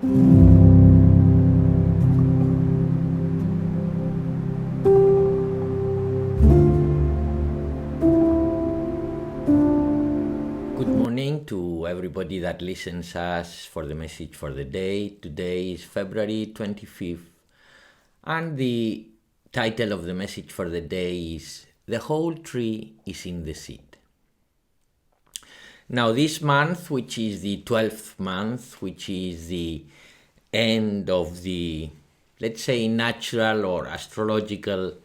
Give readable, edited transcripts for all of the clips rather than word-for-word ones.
Good morning to everybody that listens us for the message for the day. Today is February 25th, and the title of the message for the day is "The whole tree is in the seed." Now this month, which is the 12th month, which is the end of the, let's say, natural or astrological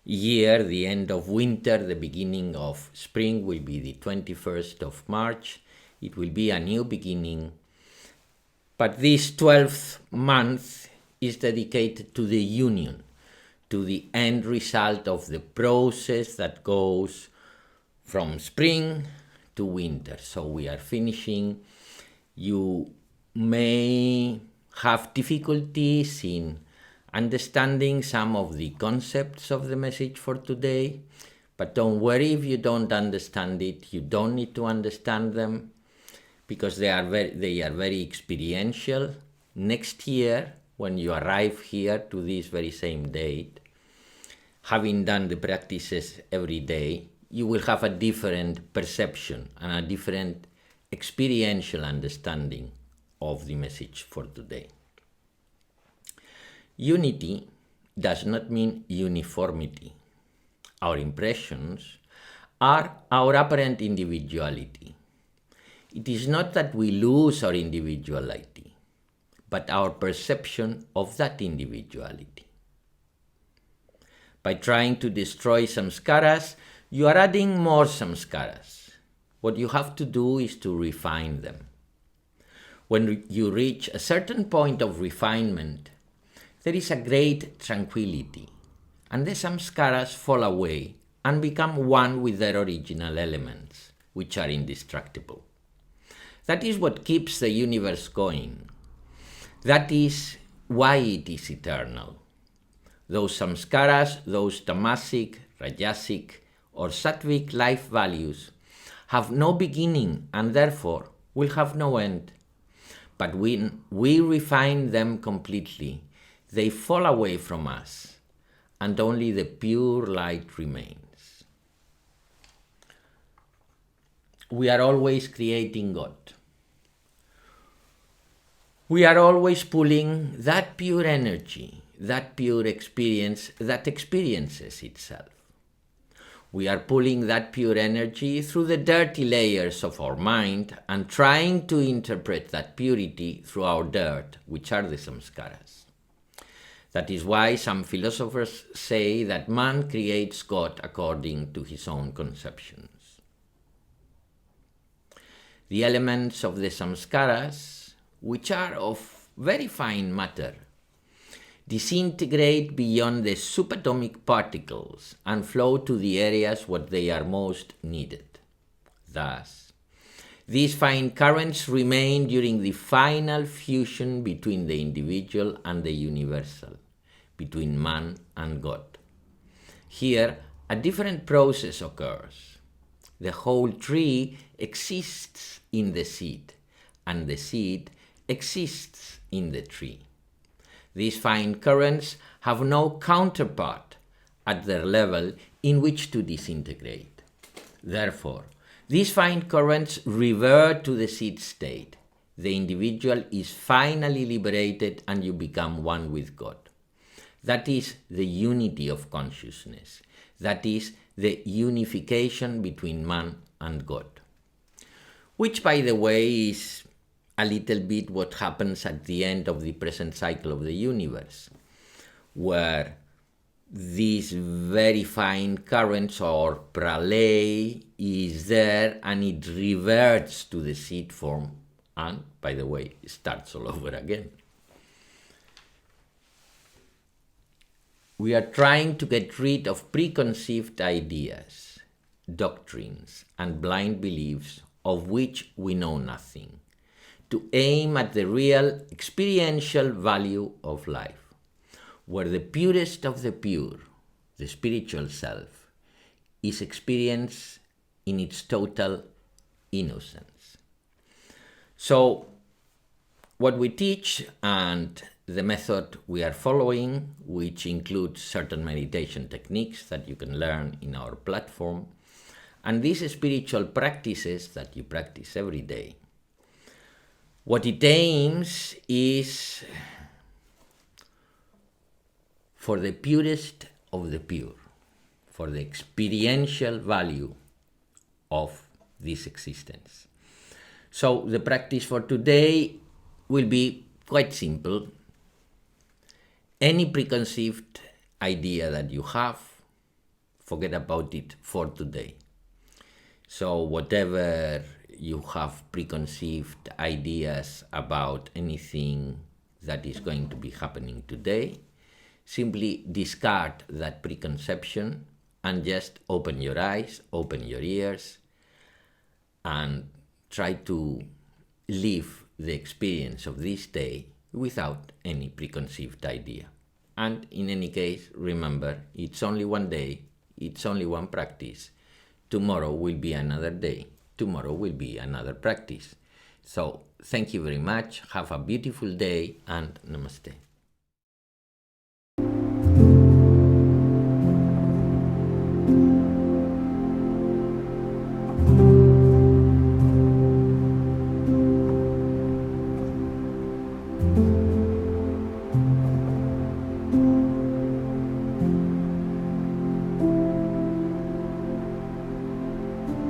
year, the end of winter, the beginning of spring will be the 21st of March. It will be a new beginning. But this 12th month is dedicated to the union, to the end result of the process that goes from spring to winter. So we are finishing. You may have difficulties in understanding some of the concepts of the message for today, but don't worry if you don't understand it. You don't need to understand them because they are very experiential. Next year, when you arrive here to this very same date, having done the practices every day, you will have a different perception and a different experiential understanding of the message for today. Unity does not mean uniformity. Our impressions are our apparent individuality. It is not that we lose our individuality, but our perception of that individuality. By trying to destroy samskaras, you are adding more samskaras. What you have to do is to refine them. When you reach a certain point of refinement, there is a great tranquility, and the samskaras fall away and become one with their original elements, which are indestructible. That is what keeps the universe going. That is why it is eternal. Those samskaras, those tamasic, rajasic, or sattvic life values have no beginning and therefore will have no end. But when we refine them completely, they fall away from us, and only the pure light remains. We are always creating God. We are always pulling that pure energy, that pure experience that experiences itself. We are pulling that pure energy through the dirty layers of our mind and trying to interpret that purity through our dirt, which are the samskaras. That is why some philosophers say that man creates God according to his own conceptions. The elements of the samskaras, which are of very fine matter, disintegrate beyond the subatomic particles and flow to the areas where they are most needed. Thus, these fine currents remain during the final fusion between the individual and the universal, between man and God. Here, a different process occurs. The whole tree exists in the seed, and the seed exists in the tree. These fine currents have no counterpart at their level in which to disintegrate. Therefore, these fine currents revert to the seed state. The individual is finally liberated and you become one with God. That is the unity of consciousness. That is the unification between man and God. Which, by the way, is a little bit what happens at the end of the present cycle of the universe, where these very fine currents or pralay is there and it reverts to the seed form and, by the way, starts all over again. We are trying to get rid of preconceived ideas, doctrines, and blind beliefs of which we know nothing, to aim at the real experiential value of life, where the purest of the pure, the spiritual self, is experienced in its total innocence. So, what we teach and the method we are following, which includes certain meditation techniques that you can learn in our platform, and these spiritual practices that you practice every day. What it aims is for the purest of the pure, for the experiential value of this existence. So the practice for today will be quite simple. Any preconceived idea that you have, forget about it for today. So whatever you have preconceived ideas about anything that is going to be happening today, simply discard that preconception and just open your eyes, open your ears, and try to live the experience of this day without any preconceived idea. And in any case, remember, it's only one day, it's only one practice. Tomorrow will be another day, tomorrow will be another practice. So thank you very much, have a beautiful day, and namaste.